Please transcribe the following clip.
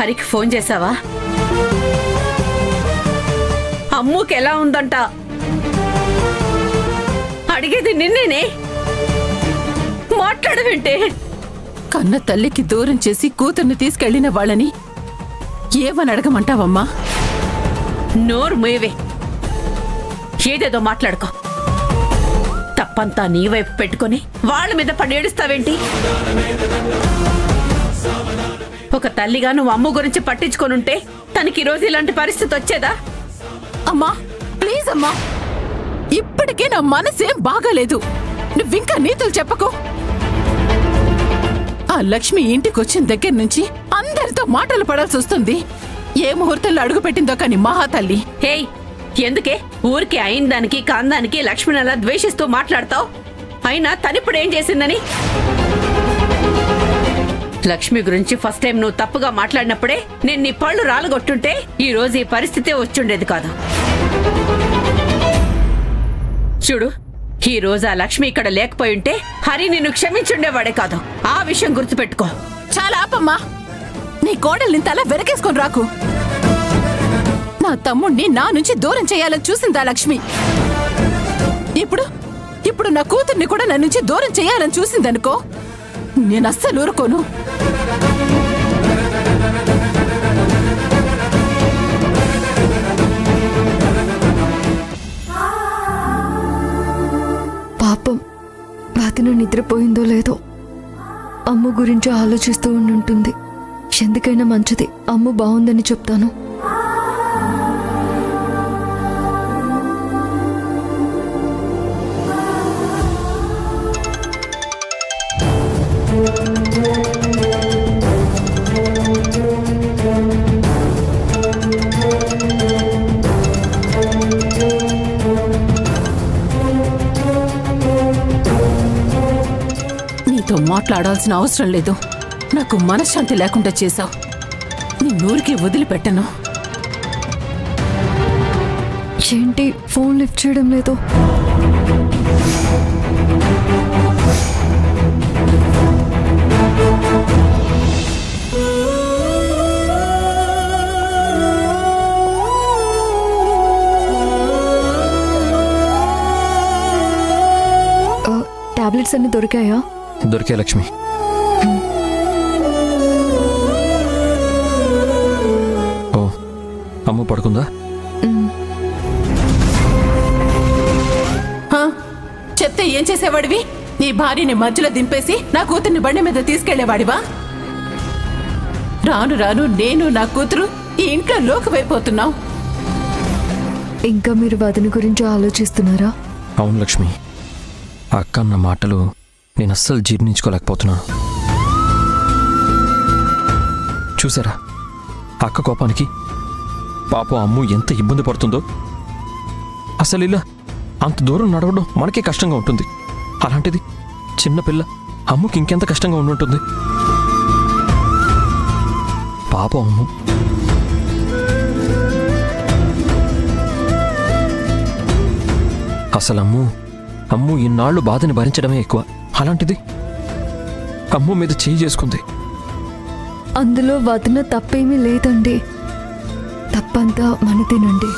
హరికి ఫోన్ చేసావా? అమ్ముకి ఎలా ఉందంట అడిగేది నిన్నేనే. మాట్లాడవేంటే? కన్న తల్లికి దూరం చేసి కూతుర్ని తీసుకెళ్లిన వాళ్ళని ఏమని అడగమంటావమ్మా? నోరు మూయవే, ఏదేదో మాట్లాడుకో. తప్పంతా నీ వైపు పెట్టుకుని వాళ్ళ మీద పడి ఏడుస్తావేంటి? ఒక తల్లిగా నువ్వు అమ్ము గురించి పట్టించుకొనుంటే తనకి ఈరోజు ఇలాంటి పరిస్థితి వచ్చేదా? అమ్మా ప్లీజ్ అమ్మా, ఇప్పటికే నా మనసేం బాగాలేదు. నువ్వింకా నీతులు చెప్పకు. ఆ లక్ష్మి ఇంటికొచ్చిన దగ్గర నుంచి అందరితో మాటలు పడాల్సి వస్తుంది. ఏ ముహూర్తంలో అడుగు పెట్టిందో కాని మహాతల్లి. హేయ్, ఎందుకే ఊరికి అయిన దానికి కాందానికి లక్ష్మిని అలా ద్వేషిస్తూ మాట్లాడతావు? అయినా తనిప్పుడేం చేసిందని? లక్ష్మి గురించి ఫస్ట్ టైం నువ్వు తప్పుగా మాట్లాడినప్పుడే నేను నీ పళ్ళు రాలగొట్టుంటే ఈ రోజు ఈ పరిస్థితే వచ్చుండేది కాదు. చూడు, ఈ రోజు ఆ లక్ష్మి ఇక్కడ లేకపోయి ఉంటే హరి నిన్ను క్షమించుండేవాడే కాదు. ఆ విషయం గుర్తుపెట్టుకో. చాలా ఆపమ్మా, నీ కోడల్ని తల వెనకేసుకొని రాకు. నా తమ్ముణ్ణి నా నుంచి దూరం చేయాలని చూసిందా లక్ష్మి? ఇప్పుడు నా కూతుర్ని కూడా నా నుంచి దూరం చేయాలని చూసిందనుకో, నేను అస్సలు ఊరుకోను. పాపం వాతిన నిద్రపోయిందో లేదో అమ్ము గురించి ఆలోచిస్తూ ఉంటుంది. ఎందుకైనా మంచిది అమ్ము బాగుందని చెప్తాను. నీతో మాట్లాడాల్సిన అవసరం లేదు. నాకు మనశ్శాంతి లేకుండా చేశావు. నీ నూరికి వదిలిపెట్టను. ఏంటి ఫోన్ లిఫ్ట్ చేయడం లేదు? టాబ్లెట్స్ అన్ని దొరికాయా? దొరికే లక్ష్మి. ఓ, అమ్మ పడుకుందా? చెప్తే ఏం చేసేవాడివి? నీ భార్యని మధ్యలో దింపేసి నా కూతుర్ని బండి మీద తీసుకెళ్లేవాడివా? రాను రాను నేను నా కూతురు ఈ ఇంట్లో లోకమైపోతున్నావు. ఇంకా మీరు వదిన గురించి ఆలోచిస్తున్నారా? అవును లక్ష్మి, ఆ అక్క అన్న మాటలు నేను అస్సలు జీర్ణించుకోలేకపోతున్నాను. చూసారా అక్క కోపానికి పాపం అమ్ము ఎంత ఇబ్బంది పడుతుందో. అసలు ఇలా అంత దూరం నడవడం మనకే కష్టంగా ఉంటుంది. అలాంటిది చిన్నపిల్ల అమ్ముకి ఇంకెంత కష్టంగా ఉండుంటుంది. పాపం అమ్ము. అసలు అమ్ము ఇన్నాళ్ళు బాధని భరించడమే ఎక్కువ. అలాంటిది అమ్ము మీద చేయి చేసుకుంది. అందులో వదిన తప్పేమీ లేదండి. తప్పంతా మనదేనండి.